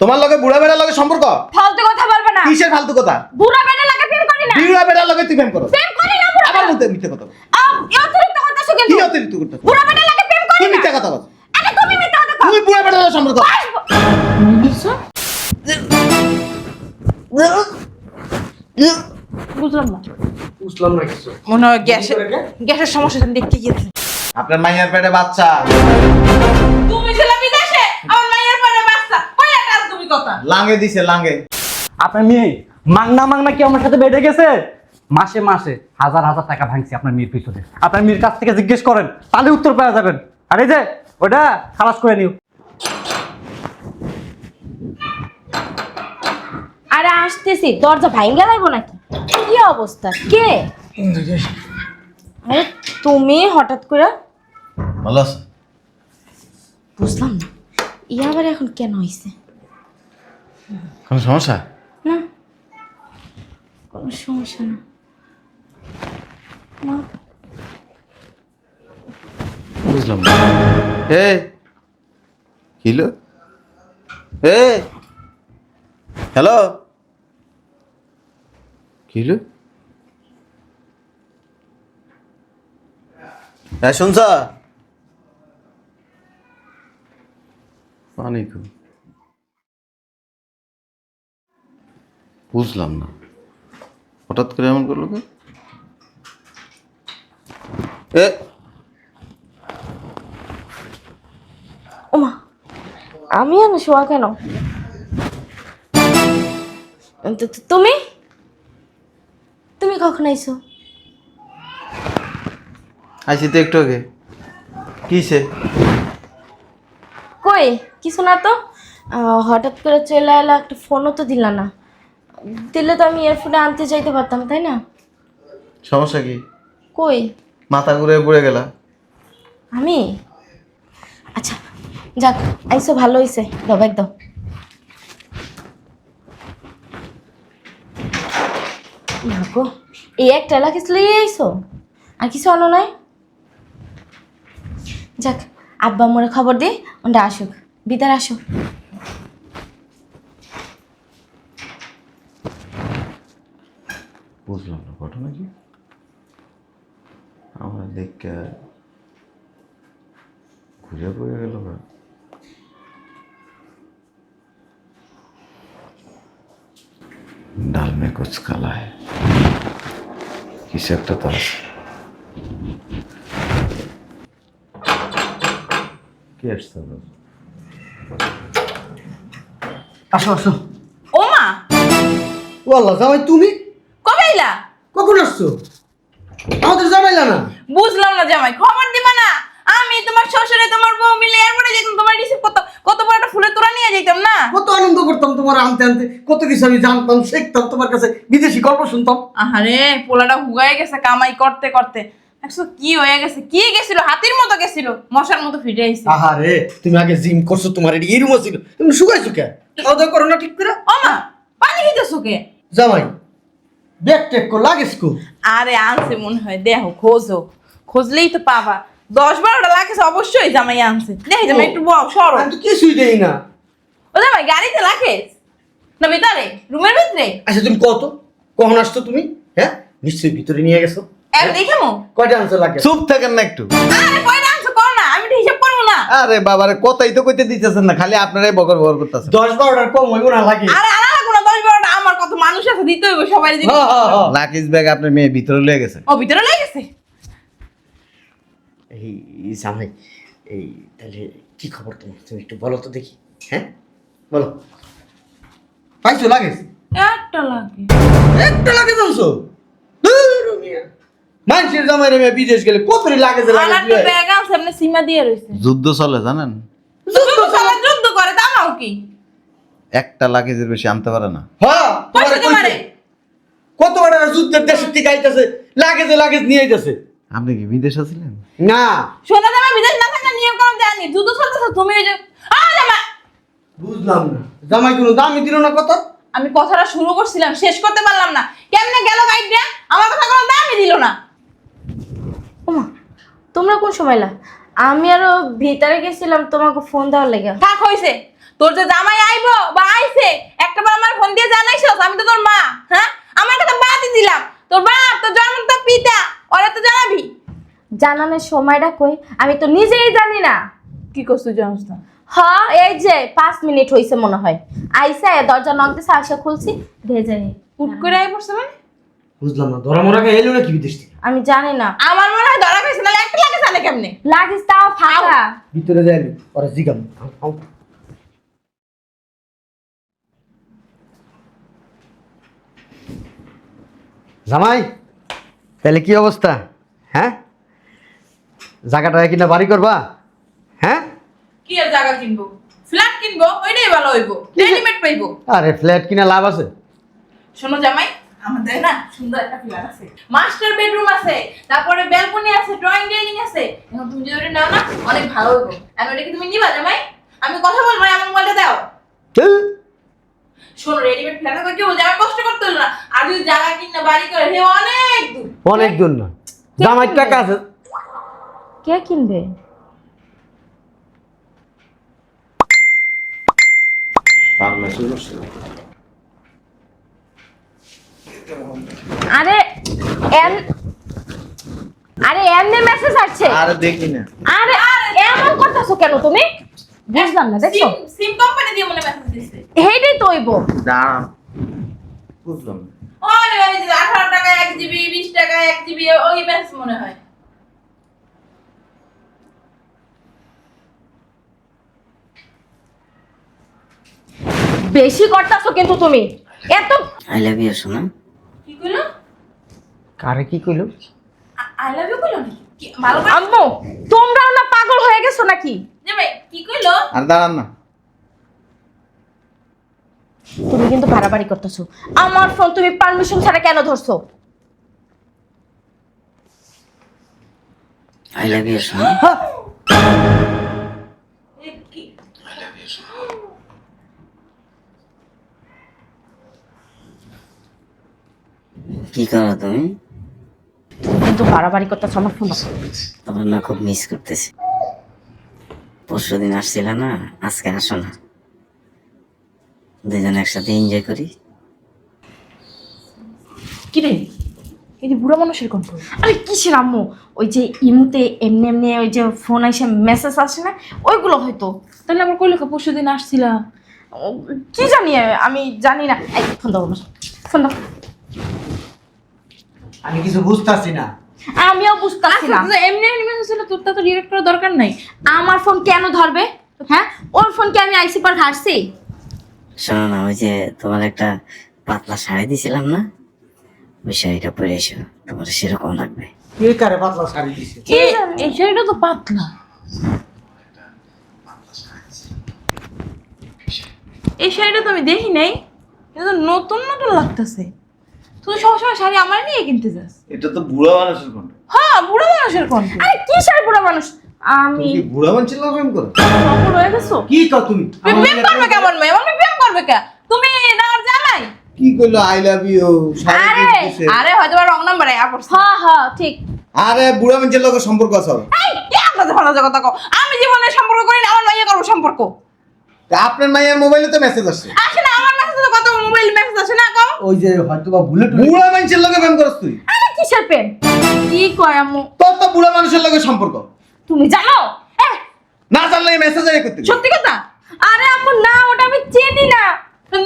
তোমার লগে বুড়া বেড়ার লগে সম্পর্ক? ফালতু কথা বলবে না। কিসের ফালতু কথা? বুড়া বেটা লাগে প্রেম করি না। বুড়া বেড়ার লগে তুই প্রেম করো? প্রেম করি না বুড়া। আবার বলতে মিথ্যে কথা বল। অতিরিক্ত করতেছো কিন্তু। কি অতিরিক্ত করতে? বুড়া বেটা লাগে প্রেম করি তুই না। মিথ্যে কথা বল। আরে তুমি মিথ্যা কথা কও। তুই বুড়া বেড়ার লগে সম্পর্ক? বুঝলাম না। বুঝলাম না কিছু। মনে হয় গ্যাসের সমস্যা দেখতে গিয়েছে। আপনার মাইয়ার পেটে বাচ্চা। তুমি ছিলা বিদেশে, আমার মায়ের পরে বাচ্চা। কই আকাল তুমি কথা? লাঙ্গে দিছে লাঙ্গে। আপনার মেয়ে মাংনা কি আমার সাথে বেড়ে গেছে? মাসে মাসে হাজার হাজার টাকা ভাঙছি আপনার মেয়ের পিছনে। আপনার মেয়ের কাছ থেকে জিজ্ঞেস করেন, তাহলে উত্তর পাওয়া যাবেন। আর এই যে ওটা খালাস করে নিও। আরে আসতেছি, দরজা ভাঙা লাইবো নাকি? কি অবস্থা? কে? আরে তুমি হঠাৎ করে? ভালো আছে? বুঝলাম না, ইয়া আবার এখন কেন হইছে? কোনো সমস্যা? না, কোনো সমস্যা না। মা, বুঝলাম না। এই কিলো হ্যালো কিলো হ্যাঁ শুনছ? পানি তো বুঝলাম না, হঠাৎ করে এমন করলো কে? ওমা, আমি আর শোয়া কেন? তুমি তুমি কখন আইছো? আইসি তো একটু আগে। কিসে? কই কিছু না তো। হঠাৎ করে চলে এলা, একটা ফোনও তো দিলা না। দিলে তো আমি ইয়ারফোনে আনতে চাইতে পারতাম, তাই না? সমস্যা কি? কই মাথা ঘুরে পড়ে গেলা? আমি? আচ্ছা যাক, আইসো ভালো হইছে। দাও ব্যাগ দাও। ভাগো, এই একটা এলা কিছু লইয়ে আইসো? আর কিছু আনো নাই? যাক, আব্বা মোরে খবর দি, ওটা আসুক। বিদার আসো। বুঝলাম না ঘটনা কি। আমার দেখে ঘুরে পড়ে গেল। ডাল মে কুছ কালা है, কিছু একটা তো আছে। কি আসছে? আসো আসো। ও মা, ও আল্লাহ, জামাই তুমি কবে আইলা? কখন আসছো? আমাদের জানাইলা না? বুঝলাম না জামাই, খবর দিবা না? আমি তোমার শ্বশুরে তোমার বউ মিলে এরপরে যেতাম, তোমার রিসিভ কত বড় একটা ফুলের তোড়া নিয়ে যেতাম না? কত আনন্দ করতাম তোমার আনতে আনতে, কত কিছু আমি জানতাম, শিখতাম তোমার কাছে, বিদেশি গল্প শুনতাম। আহারে, পোলাটা হুগায় গেছে কামাই করতে করতে। একশো কি হয়ে গেছে, কি গেছিল, হাতির মতো গেছিল, মশার মতো ফিরে আইছে। আহারে, তুমি আগে জিম করছো, তোমার এটি এরুম ছিল, তুমি শুকাইছো কে? খাওয়া দাওয়া করো না ঠিক করে? ও মা, পানি খেতেছো কে? জামাই ব্যাগ টেক কো লাগেস কো? আরে আনছে মনে হয়, দেখো খোঁজো, খুঁজলেই তো পাবা। 10-12টা লাগেছে অবশ্যই জামাই আনছে। দেখি জামাই একটু বল সরো। আমি তো কিছুই দেই না। ও জামাই গাড়িতে লাগেছ না ভিতরে, রুমের ভিতরে? আচ্ছা তুমি কত কখন আসছো তুমি? হ্যাঁ নিশ্চয়ই ভিতরে নিয়ে গেছো। এক দেখে মো। কয়টা আনছো লাগে? চুপ থাকেন না একটু। আরে কয়টা আনছো কর না, আমি তো হিসাব করবো না। আরে বাবারে, কথাই তো কইতে দিতেছেন না, খালি আপনারাই বকর বকর করতেছেন। 10-12টার কম হইব না লাগে? আরে আনা লাগবো না, 10-12টা আমার কত মানুষ আছে, দিতে হইব সবাই দিতে। হ্যাঁ হ্যাঁ হ্যাঁ। লাকিজ ব্যাগ আপনার মেয়ে ভিতরে লয়ে গেছে। ও ভিতরে লেগে গেছে? এই জামাই, এই তাহলে কি খবর তোমার? তুমি একটু বলো তো দেখি। হ্যাঁ বলো, পাইছো লাগেজ? একটা লাগে। একটা লাগেজ আনছো? মানুষের জামাই রে মেয়ে বিদেশ গেলে কত লাগেজে আর লাগেজ একটা ব্যাগ আছে, আপনি সীমা দিয়ে রইছে। যুদ্ধ চলে জানেন? যুদ্ধ করে তামাও কি? একটা লাগেজের বেশি আনতে পারে না। হ্যাঁ পয়সা দিতে পারে। কত বড় যুদ্ধের দেশের থেকে আইতাছে, লাগেজে লাগেজ নিয়ে আইতাছে। আপনি কি বিদেশে ছিলেন? না সোনা জামাই বিদেশ না থাকলে নিয়ম কানুন জানি, যুদ্ধ চলতেছে, তুমি ওই যে জামাই। বুঝলাম না, জামাই কোনো দামই দিল না কত? আমি কথাটা শুরু করছিলাম, শেষ করতে পারলাম না। কেমনে গেল গাইডটা? আমার কথা কোনো দামই দিল না। ওমা, তোমরা কোন সময়লা? আমি আরো ভিতরে গেছিলাম তোমাকে ফোন দেওয়ার লেগে। থাক হইছে, তোর যে জামাই আইবো বা আইছে একটাবার আমার ফোন দিয়ে জানাইছস আমি তো তোর মা। হ্যাঁ আমার কথা বাদই দিলাম, তোর বাপ তোর জন্মদাতা পিতা ওরা তো জানাবি। জানানোর সময়টা কই আমি তো নিজেই জানি না। কি করছ জানোস না? হ্যাঁ এই যে 5 মিনিট হইছে মনে হয়, আইসা দরজা নক দিছে, আসা খুলছি ভেজে নি। হুট করে আই পড়ছে মানে? বুঝলাম না, ধরা মরা কে এলো নাকি বিদেশ থেকে? আমি জানি না, আমার মনে হয় ধরা খাইছে, নাহলে একটা লাগে জানে কেমনে? লাগিস তাও ফাঁকা। ভিতরে যাইলি ওরা জিগাম। আও জামাই, তাহলে কি অবস্থা? হ্যাঁ, জায়গাটা কিনা বাড়ি করবা? হ্যাঁ, কি আর জায়গা কিনবো, ফ্ল্যাট কিনবো, ওইটাই ভালো হইবো, রেডিমেড পাইবো। আরে ফ্ল্যাট কিনা লাভ আছে? শোনো জামাই, আমাদের না সুন্দর একটা ফ্ল্যাট আছে, মাস্টার বেডরুম আছে, তারপরে ব্যালকনি আছে, ড্রয়িং ডাইনিং আছে। এখন তুমি যদি ওটা নাও না অনেক ভালো হইবো। আর ওটা কি তুমি নিবা জামাই? আমি কথা বলবো, আমার মোবাইলটা দাও। শোনো, রেডিমেড ফ্ল্যাটে তো কেউ জামাই কষ্ট করতে হলো না। আর যদি জায়গা কিনা বাড়ি করে হে অনেক দূর। অনেক দূর না, জামাই টাকা আছে। কে কিনবে? আরে আরে এমনি মেসেজ আসছে। আরে দেখি না। আরে এমন করতেছো কেন তুমি? বুঝলাম না, দেখছো সিম কোম্পানি দিয়ে মনে মেসেজ দিছে। হেইটাই তো হইবো। দাঁড়ান, বুঝলাম না। ওই ওই যে 18 টাকা 1 জিবি, 20 টাকা 1 জিবি, ওই মেসেজ মনে হয়। বেশি করতেছো কিন্তু তুমি এত। আই লাভ ইউ সোনা। কি কইলো? কারে কি কইলো? আই লাভ ইউ কইলো নাকি? কি ভালো করে আম্মু তোমরাও না পাগল হয়ে গেছো নাকি? জামাই কি কইলো? আর দাঁড়ান না। তুমি কিন্তু বাড়াবাড়ি করতেছো। আমার ফোন তুমি পারমিশন ছাড়া কেন ধরছো? আই লাভ ইউ সোনা। কি কি করো তুমি? তুমি কিন্তু বাড়াবাড়ি করতেছো, আমার ফোন দাও। তোমার না খুব মিস করতেছি। পরশুদিন আসছিল না, আজকে আসো না, দুজন একসাথে এনজয় করি। কি রে? এই যে বুড়া মানুষের কণ্ঠ। আরে কিসের আম্মু? ওই যে ইমুতে এমনি এমনি ওই যে ফোন এসে মেসেজ আসে না, ওইগুলো হয়তো। তাহলে আমার কইলো পরশুদিন আসছিলা। ও, কি জানি আমি জানি না। এই ফোন দাও আমার, ফোন দাও। আমি কিছু বুঝতাছি না। আমিও বুঝতেছি না। আচ্ছা এমনি এমনি মেসেজ ছিল, তোর তো রিঅ্যাক্ট করার দরকার নাই। আমার ফোন কেন ধরবে? হ্যাঁ, ওর ফোন কি আমি আইসি পর ঘাটছি? শোনো না, ওই যে তোমার একটা পাতলা শাড়ি দিছিলাম না, ওই শাড়িটা পরে এসো, তোমার সেরকম লাগবে। কে কারে পাতলা শাড়ি দিছে? এই শাড়িটা তো পাতলা। এই শাড়িটা তো আমি দেখি নাই, এটা তো নতুন নতুন লাগতেছে। তুই সবসময় শাড়ি আমার নিয়ে কিনতে যাস। এটা তো বুড়া মানুষের কণ্ঠ। হ্যাঁ বুড়ো মানুষের কণ্ঠ। আরে কিসের বুড়া মানুষ? আমি তুমি কি বুড়া মানুষের লোক প্রেম করো? সফল হয়ে গেছো? কি কও তুমি? প্রেম করবে কেমন মেয়ে? আমি প্রেম করবে কে? তুমি না আর জানাই। কি কইলো আই লাভ ইউ শাড়ি আরে, দিতেছে। আরে হয়তো রং নাম্বারে আপস। হ্যাঁ হ্যাঁ ঠিক। আরে বুড়া মানুষের লোকের সম্পর্ক আছে। এই কে আপনাদের ভালো কথা কও? আমি জীবনে সম্পর্ক করি না, আমার মাইয়া করব সম্পর্ক। তা আপনার মায়ের মোবাইলে তো মেসেজ আসছে। আসে না আমার মেসেজে কত মোবাইল মেসেজ আসে না কও? ওই যে হয়তো বা বুলেট বুড়া মানুষের লোকে প্রেম করছ তুই? আরে কিসের প্রেম? কি কয় আম্মু? তোর তো বুড়া মানুষের লোকের সম্পর্ক। তুমি জানো? না জানলে মেসেজ আই করতে। সত্যি কথা? আরে আম্মু না, ওটা আমি চিনি না।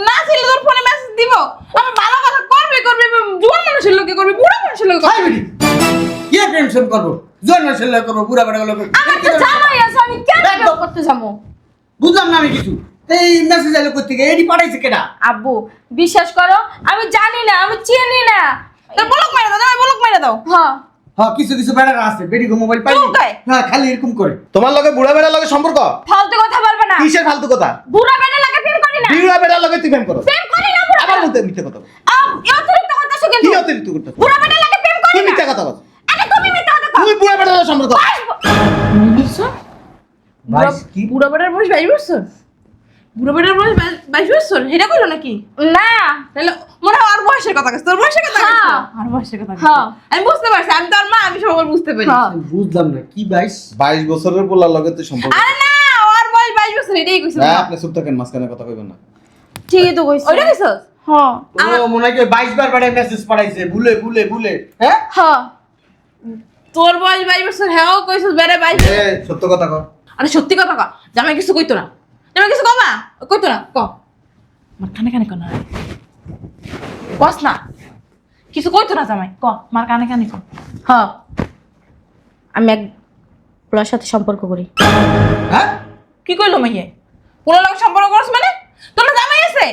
না ছিল তোর ফোনে মেসেজ দিব? আমার ভালো কথা করবে করবে, জোয়ান মানুষের লোকে করবে, বুড়া মানুষের লোকে হাই করবে। বেটি, কি টেনশন করব? জন মানুষের লোক করব, বুড়া বেটা লোক। আমার তো জামাই আছে, আমি কেন প্রেম করতে যাবো? বুঝলাম না আমি কিছু। এই মেসেজ আইলো কই থেকে? এডি পাঠাইছে কেডা? আব্বু বিশ্বাস করো, আমি জানি না, আমি চিনি না। তোর বলক মাইরা দাও, জামাই বলক মাইরা দাও। হ্যাঁ হ্যাঁ, কিছু কিছু বেড়া আছে, বেডি গো মোবাইল পাইনি। চুপ কর। হ্যাঁ, খালি এরকম করে। তোমার লগে বুড়া বেড়ার লগে সম্পর্ক? ফালতু কথা বলবে না। কিসের ফালতু কথা? বুড়া বেটা লাগে প্রেম করি না। বুড়া বেড়ার লগে তুই প্রেম করো? প্রেম করি না বুড়া আবার বেটা। বলতে মিথ্যে কথা বল। অতিরিক্ত করতেছো কি কিন্তু। অতিরিক্ত করতেছ? বুড়া বেটা লাগে প্রেম করি তুই না। মিথ্যে কথা বল। আরে তুমি মিথ্যা কথা কও। তুই বুড়া বেড়ার লগে সম্পর্ক। বুঝছো? বাইশ কি? বুড়া বেটার বয়স 22 বছর। বুড়া বেটার বয়স 22 বছর, এটা কইলো নাকি? না তাহলে মনে হয় আর বয়সের কথা কইছ, তোর বয়সের কথা কইছ। হ্যাঁ। আর বয়সের কথা কইছ। হ্যাঁ। আমি বুঝতে পারছি, আমি তোর মা, আমি সব বুঝতে পারি। হ্যাঁ। বুঝলাম না কি 22? 22 বছরের পোলার লগে তুই সম্পর্ক। আরে না, ওর বয়স 22 বছর, কইছিস এটাই কইছিস না আপনি চুপ থাকেন, মাঝখানে কথা কইবেন না। ঠিকই তো কইছিস। ওইটা কইছিস হ্যাঁ ও মনে হয় 22 বার বারে মেসেজ পাঠাইছে ভুলে ভুলে ভুলে, হ্যাঁ? হ্যাঁ তোর বয়স 22 বছর হ্যাঁ কইছিস বেরে 22। এ সত্য কথা কর। আরে সত্যি কথা কও, জামাই কিছু কইতো না, জামাই কিছু কমা কইতো না, ক মার কানে কানে কো না, বস না কিছু কইতো না জামাই, ক মার কানে কানে ক। হ্যাঁ আমি এক পোলার সাথে সম্পর্ক করি। হ্যাঁ? কি কইলো মাইয়ে? কোন লোক সম্পর্ক করছ মানে? তোর জামাই আছে?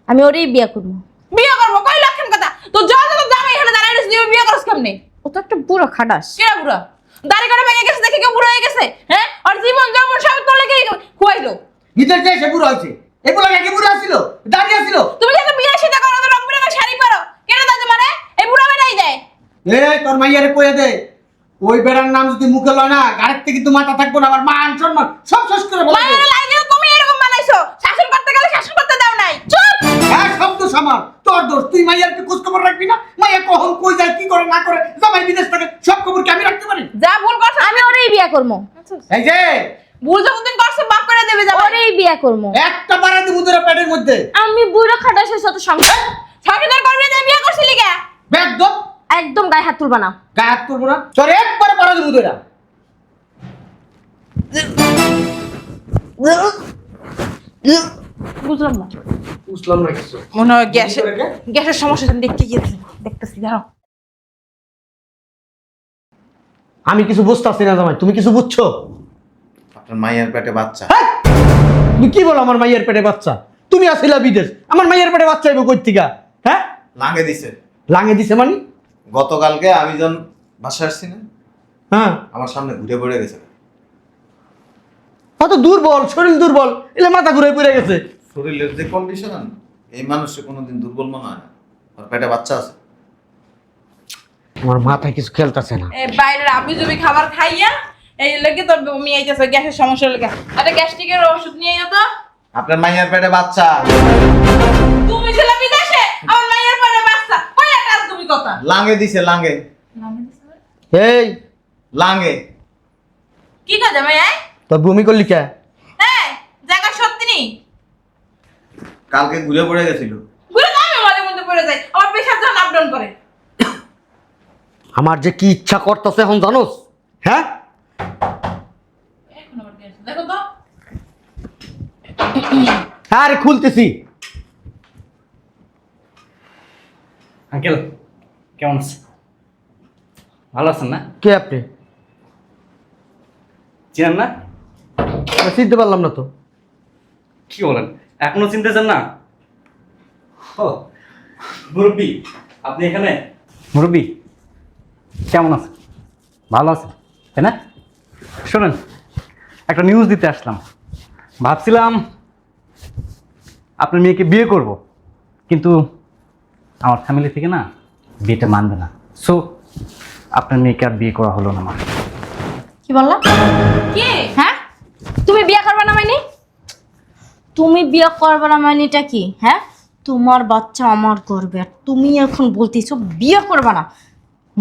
আমি ওরেই বিয়ে করবো। বিয়ে করবো কই লক্ষণ কথা, তোর যত জামাই এখানে দাঁড়ায় রইছিস, তুই বিয়ে করছ কেমনে? ও তো একটা বুড়ো খাটাস। কে বুড়া? দাড়ি কাটা ভেঙে গেছে দেখে কেউ বুড়ো হয়ে গেছে? হ্যাঁ, আর জীবন যৌবন সব তোর লেগে খুয়াইলো। ভিতর যে সে বুড়ো হয়েছে, এগুলো নাকি বুড়ো ছিল, দাঁড়িয়ে ছিল। তুমি যত বিয়ে সেটা করো, তো রং বেরঙের শাড়ি পরো, কেন দাদু মারে এই বুড়া বেড়াই যায়? এই তোর মাইয়ারে কইয়া দে, ওই বেড়ার নাম যদি মুখে লয় না, গাড়ির থেকে কিন্তু মাথা থাকবো না, আমার মান সম্মান সব শেষ করে বলে মায়ের লাগিও তুমি এরকম বানাইছো, শাসন করতে গেলে শাসন করতে দাও নাই। চুপ! হ্যাঁ শব্দ সামার তোর দোষ, তুই মাইয়ার একটু খোঁজ খবর রাখবি না? মাইয়া কখন কই যায়, কি করে না করে, জামাই বিদেশ থেকে সব খবর কি আমি রাখতে পারি? যা ভুল করছ আমি ওরেই বিয়ে করবো। এই যে ভুল যতদিন করছ বাপ করে দেবে যাবে। ওরেই বিয়ে করবো। একটা বাড়া দিব তোর পেটের মধ্যে। আমি বুড়ো খাটাসের সাথে সংসার সংসার করবি না, বিয়ে করছিলি কে? ব্যাগ দো, একদম গায়ে হাত তুলবা না। গায়ে হাত তুলবো না, তোর একবার বাড়া দিব তোরা। বুঝলাম না। বুঝলাম না কিছু। মনে হয় গ্যাসের সমস্যা আমি দেখতে গিয়েছি, দেখতেছি দাঁড়াও। আমি কিছু বুঝতেছি না জামাই, তুমি কিছু বুঝছো? আপনার মায়ের পেটে বাচ্চা। হ্যাঁ? তুমি কি বলো আমার মাইয়ের পেটে বাচ্চা? তুমি আসিলা বিদেশ, আমার মাইয়ের পেটে বাচ্চা আইবো কই থেকে? হ্যাঁ? লাঙে দিছে। লাঙে দিছে মানে? গতকালকে আমি যখন বাসায় আসছি না, হ্যাঁ। আমার সামনে ঘুরে পড়ে গেছে। কত দুর্বল, শরীর দুর্বল, এলে মাথা ঘুরে পড়ে গেছে। শরীরের যে কন্ডিশন, এই মানুষের কোনোদিন দুর্বল মনে হয় না। আর পেটে বাচ্চা আছে। আমার মাথায় কিছু খেলতেছে না। এই বাইরের আবিজুবি খাবার খাইয়া এই লেগে তোর বমি আইতেছে, গ্যাসের সমস্যা লেগে। আরে গ্যাস্ট্রিকের ওষুধ নিয়ে আইও তো। আপনার মায়ের পেটে বাচ্চা। তুমি ছিল বিদেশে, আমার মায়ের পরে বাচ্চা, কই কাজ তুমি কথা? লাঙে দিছে, লাঙে। এই লাঙে। কি কাজ আমি আয়? তোর বমি করলি কে? হ্যাঁ, জায়গা সত্যি নেই। কালকে ঘুরে পড়ে গেছিল। ঘুরে তো আমি মাঝে মধ্যে পড়ে যাই, আমার পেশার যখন আপ ডাউন করে। আমার যে কি ইচ্ছা করতেছে এখন জানোস? হ্যাঁ? এখন আবার গ্যাস, দেখো তো। আরে খুলতেছি। আঙ্কেল কেমন আছে? ভালো আছেন না? কে আপনি? চিনেন না? আমি চিনতে পারলাম না তো। কি বলেন, এখনো চিনতেছেন না? ও মুরব্বি, আপনি এখানে? মুরব্বি কেমন আছেন? ভালো আছেন তাই না? শোনেন, একটা নিউজ দিতে আসলাম। ভাবছিলাম আপনার মেয়েকে বিয়ে করব, কিন্তু আমার ফ্যামিলি থেকে না বিয়েটা মানবে না। সো আপনার মেয়েকে আর বিয়ে করা হলো না আমার। কি বললা? কি? হ্যাঁ তুমি বিয়ে করবে না মানে? তুমি বিয়ে করবে না মানেটা কি? হ্যাঁ তোমার বাচ্চা আমার করবে, আর তুমি এখন বলতেছো বিয়ে করবে না।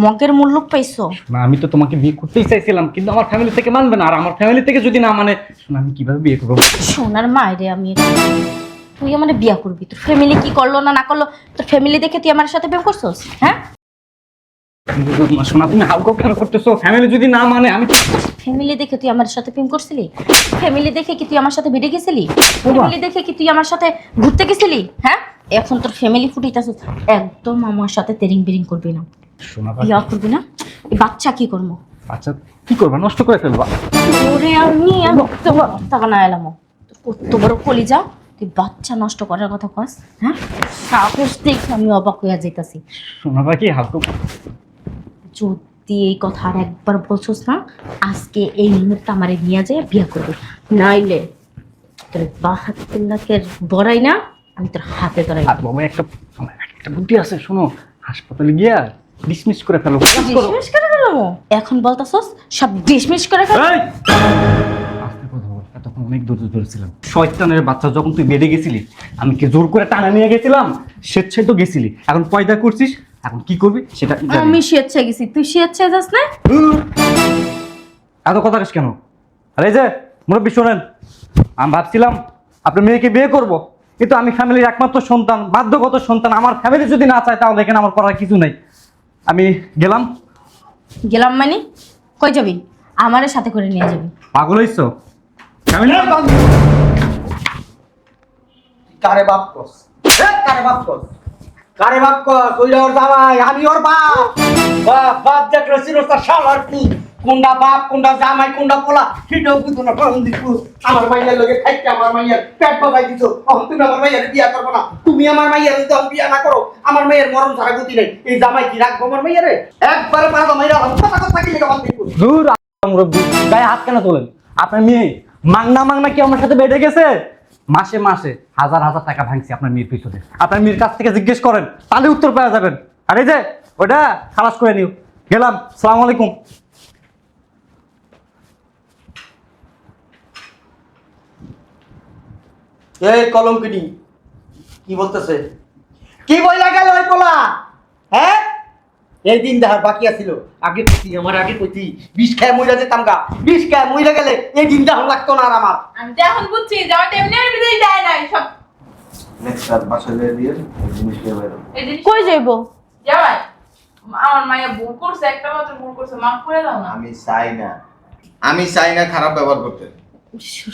মগের মূল্য পাইছো? না, আমি তো তোমাকে বিয়ে করতেই চাইছিলাম, কিন্তু আমার ফ্যামিলি থেকে মানবে না। আর আমার ফ্যামিলি থেকে যদি না মানে, শোনো আমি কিভাবে বিয়ে করবো? সোনার মায়েরে আমি তুই আমার বিয়ে করবি, তোর ফ্যামিলি কি করলো না না করলো, তোর ফ্যামিলি দেখে তুই আমার সাথে প্রেম করছিস? হ্যাঁ শোনা, তুমি হালকা কেন করতেছো? ফ্যামিলি যদি না মানে আমি ফ্যামিলি দেখে তুই আমার সাথে প্রেম করছিলি? ফ্যামিলি দেখে কি তুই আমার সাথে বেড়ে গেছিলি? ফ্যামিলি দেখে কি তুই আমার সাথে ঘুরতে গেছিলি? হ্যাঁ এখন তোর ফ্যামিলি ফুটাইতাছ, একদম আমার সাথে তেরিং বেরিং করবি না, শোনা বিয়ে করবি না। এই বাচ্চা কি করবো? আচ্ছা কি করবা? নষ্ট করে ফেলবা? ওরে আমি টাকা না এলাম, কত বড় কলিজা, তুই বাচ্চা নষ্ট করার কথা কস? হ্যাঁ সাহস দেখে আমি অবাক হইয়া যাইতাছি। শোনা কি হালকা? যদি এই কথা আর একবার বলছোস না, আজকে এই মুহূর্তে আমারে নিয়ে যায় বিয়ে করবি, নাইলে তোর ৭২ লাখের বড়াই না আমি তোর হাতে ধরাই। আর বাবা আমার একটা বুদ্ধি আছে, শোনো, হাসপাতালে গিয়া ডিসমিস করে ফেলো। ডিসমিস করে ফেলবো? এখন বলতাছস সব ডিসমিস করে ফেলবো? এই! আস্তে কথা বল, তখন অনেক দূর ধরেছিলাম। শয়তানের বাচ্চা, যখন তুই বেডে গেছিলি আমি কি জোর করে টানা নিয়ে গেছিলাম? স্বেচ্ছায় তো গেছিলি, এখন পয়দা করছিস, এখন কি করবি সেটা জানি। আমি স্বেচ্ছায় গেছি, তুই স্বেচ্ছায় যাস না? এত কথা কেন? আরে এই যে মুরব্বি শোনেন, আমি ভাবছিলাম আপনার মেয়েকে বিয়ে করব, কিন্তু আমি ফ্যামিলির একমাত্র সন্তান, বাধ্যগত সন্তান। আমার ফ্যামিলি যদি না চায় তাহলে এখানে আমার করার কিছু নেই। আমি গেলাম। গেলাম মানে কই যাবি? আমারে সাথে করে নিয়ে যাবি। পাগল হইছো? ফ্যামিলি কারে বাপ কস? কারে বাপ কস? কারে বাপ কস? ওই ওর জামাই, আমি ওর বাপ। বাপ বাপ দেখলে চিরস্তার শালার পুত। কোনটা বাপ, কোনটা জামাই, কোনটা পোলা সেটাও বুঝতো না। কোন দিকু আমার মাইয়ার লগে খাইতে আমার মাইয়ার পেট বাবাই দিছো। এখন তুমি আমার মাইয়ারে বিয়া করবে না। তুমি আমার মাইয়ারে যখন বিয়া না করো, আমার মাইয়ের মরণ ছাড়া গতি নেই। এই জামাই কি রাখবো আমার মাইয়ারে? একবারে পাড়া মাইরা কথা কথা কি লেগে বান্ধি। দূর মুরব্বি, গায়ে হাত কেন তোলেন? আপনার মেয়ে মাংনা মাংনা কি আমার সাথে বেড়ে গেছে? মাসে মাসে হাজার হাজার টাকা ভাঙছি আপনার মেয়ের পিছনে। আপনার মেয়ের কাছ থেকে জিজ্ঞেস করেন, তাহলে উত্তর পাওয়া যাবেন। আর এই যে ওটা খালাস করে নিও। গেলাম, সালাম আলাইকুম। এই কলঙ্কিনী কি বলতেছে? কি বইলা গেল ওই পোলা? হ্যাঁ, এই দিন দেখার বাকি আছিল। আগে কইতি, আমার আগে কইতি, বিষ খায় মইরা যেতাম গা। বিষ খায় মইরা গেলে এই দিন দেখার লাগতো না আর আমার। আমি তো এখন বুঝছি জামাইটা এমনি এমনি বিদেশ যায় নাই সব। নেক্সট আর বাসায় যেয়ে দিয়ে জিনিস নিয়ে বেরো। এই জিনিস কই যাইবো? জামাই আমার মাইয়া ভুল করছে, একটা মাত্র ভুল করছে, মাফ করে দাও না। আমি চাই না খারাপ ব্যবহার করতে।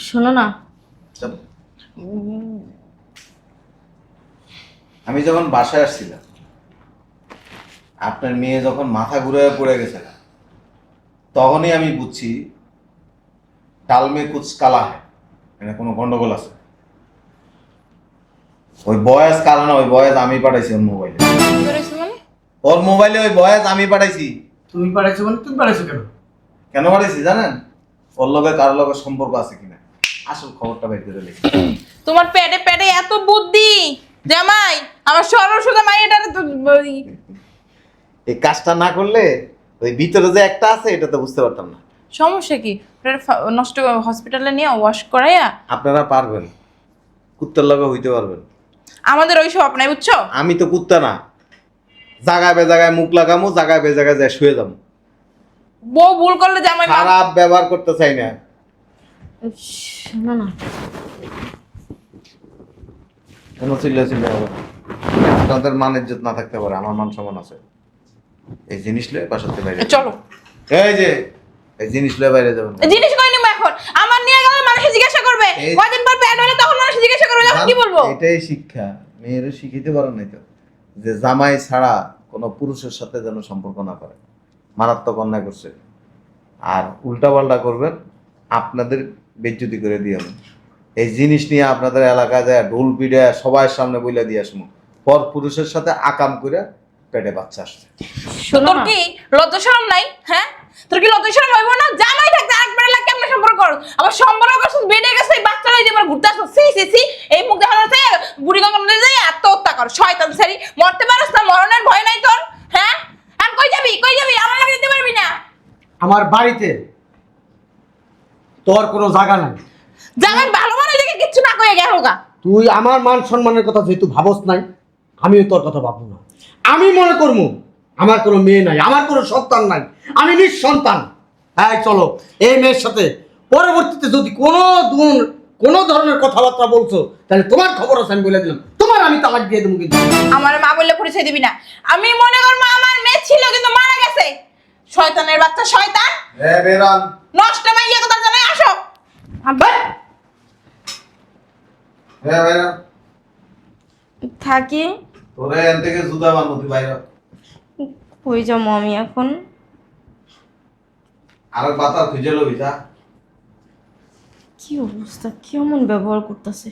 শোনো না, চল। আমি যখন বাসায় আসছিলাম, আপনার মেয়ে যখন মাথা ঘুরে পড়ে গেছে, তখনই আমি বুঝছি ডাল মে কুছ কালা হয়, মানে কোনো গন্ডগোল আছে। ওই বয়েস কালা না, ওই বয়েস আমি পাঠাইছি ওর মোবাইলে। কি করেছে মানে? ওর মোবাইলে ওই বয়েস আমি পাঠাইছি। তুমি পাঠাইছো মানে তুমি পাঠাইছো কেন? কেন পাঠাইছি জানেন? ওর লগে কার লগে সম্পর্ক আছে কিনা আসল খবরটা বের করে লিখি। তোমার পেটে পেটে এত বুদ্ধি জামাই, আমার সরল সোজা মাইয়াটারে তো এই কাজটা না করলে ওই ভিতরে যে একটা আছে এটা তো বুঝতে পারতাম না। সমস্যা কি? নষ্ট হসপিটালে নিয়ে ওয়াশ করাইয়া আপনারা পারবেন, কুত্তার লগে হইতে পারবেন। আমাদের ওই সব নাই, বুঝছো? আমি তো কুত্তা না, জায়গায় বে জায়গায় মুখ লাগামু, জায়গায় বে জায়গায় যায় শুয়ে যাবো। বউ ভুল করলে জামাই খারাপ ব্যবহার করতে চাই না। শোনো না, কোনো চিল্লা চিল্লা হবে না। আপনাদের মান ইজ্জত না থাকতে পারে, আমার মান সম্মান আছে। এই জিনিস লয়ে বাসাতে বাইরে চলো। এই যে এই জিনিস লয়ে বাইরে যাবেন না। জিনিস কই নিব এখন? আমার নিয়ে গেলে মানুষ জিজ্ঞাসা করবে, এই- কয়দিন পর পেট হলে তখন মানুষ জিজ্ঞাসা করবে, তখন কি বলবো? এটাই শিক্ষা। মেয়েরা শিখিতে পারেন নাই তো, যে জামাই ছাড়া কোনো পুরুষের সাথে যেন সম্পর্ক না করে। মারাত্মক অন্যায় করছে। আর উল্টাপাল্টা করবেন, আপনাদের বেজ্জতি করে দিয়ে আমি এই জিনিস নিয়ে আপনাদের এলাকায় যায় ঢোল পিড়ে সবার সামনে বইলা দিয়ে আসবো, পর পুরুষের সাথে আকাম করে পেটে বাচ্চা আসছে। শোনো তোর না, কি লজ্জা শরম নাই? হ্যাঁ, তোর কি লজ্জা শরম হইব না? জামাই থাকতে আরেকবার লাগে কেমন সম্পর্ক করো? আবার সম্পর্ক করছিস বেডে গেছে, এই বাচ্চা লই যে আমার ঘুরতে আসছিস। সি সি সি, এই মুখ দেখানো আছে বুড়ি গঙ্গা নদীতে যাই আত্মহত্যা কর। শয়তান সারি, মরতে পারছ না? মরণের ভয় নাই তোর? হ্যাঁ, আর কই যাবি? কই যাবি? আমার লাগে দিতে পারবি না। আমার বাড়িতে তোর কোনো জায়গা নাই। জামাই ভালো মানে দেখে কিচ্ছু না কয়ে গেল গা। তুই আমার মান সম্মানের কথা যেহেতু ভাবস নাই, আমিও তোর কথা ভাববো না। আমি মনে করবো আমার কোনো মেয়ে নাই, আমার কোনো সন্তান নাই, আমি নিঃসন্তান। হ্যাঁ চলো, এই মেয়ের সাথে পরবর্তীতে যদি কোনো ধরনের কথাবার্তা বলছো, তাহলে তোমার খবর আছে আমি বলে দিলাম, তোমার আমি তালাক দিয়ে দেবো। কিন্তু আমার মা বললে পরিচয় দিবি না। আমি মনে করবো আমার মেয়ে ছিল কিন্তু মারা গেছে। শয়তানের বাচ্চা, শয়তান বেরান নষ্ট মাইয়া কথা জানাই। আসো আব্বা। বেরান থাকি। তোরে এখান থেকে জুতা বানবো, তুই বাইরে কই যাবো আমি এখন? আর বাতা খুঁজে লবি যা। কি অবস্থা, কেমন ব্যবহার করতেছে?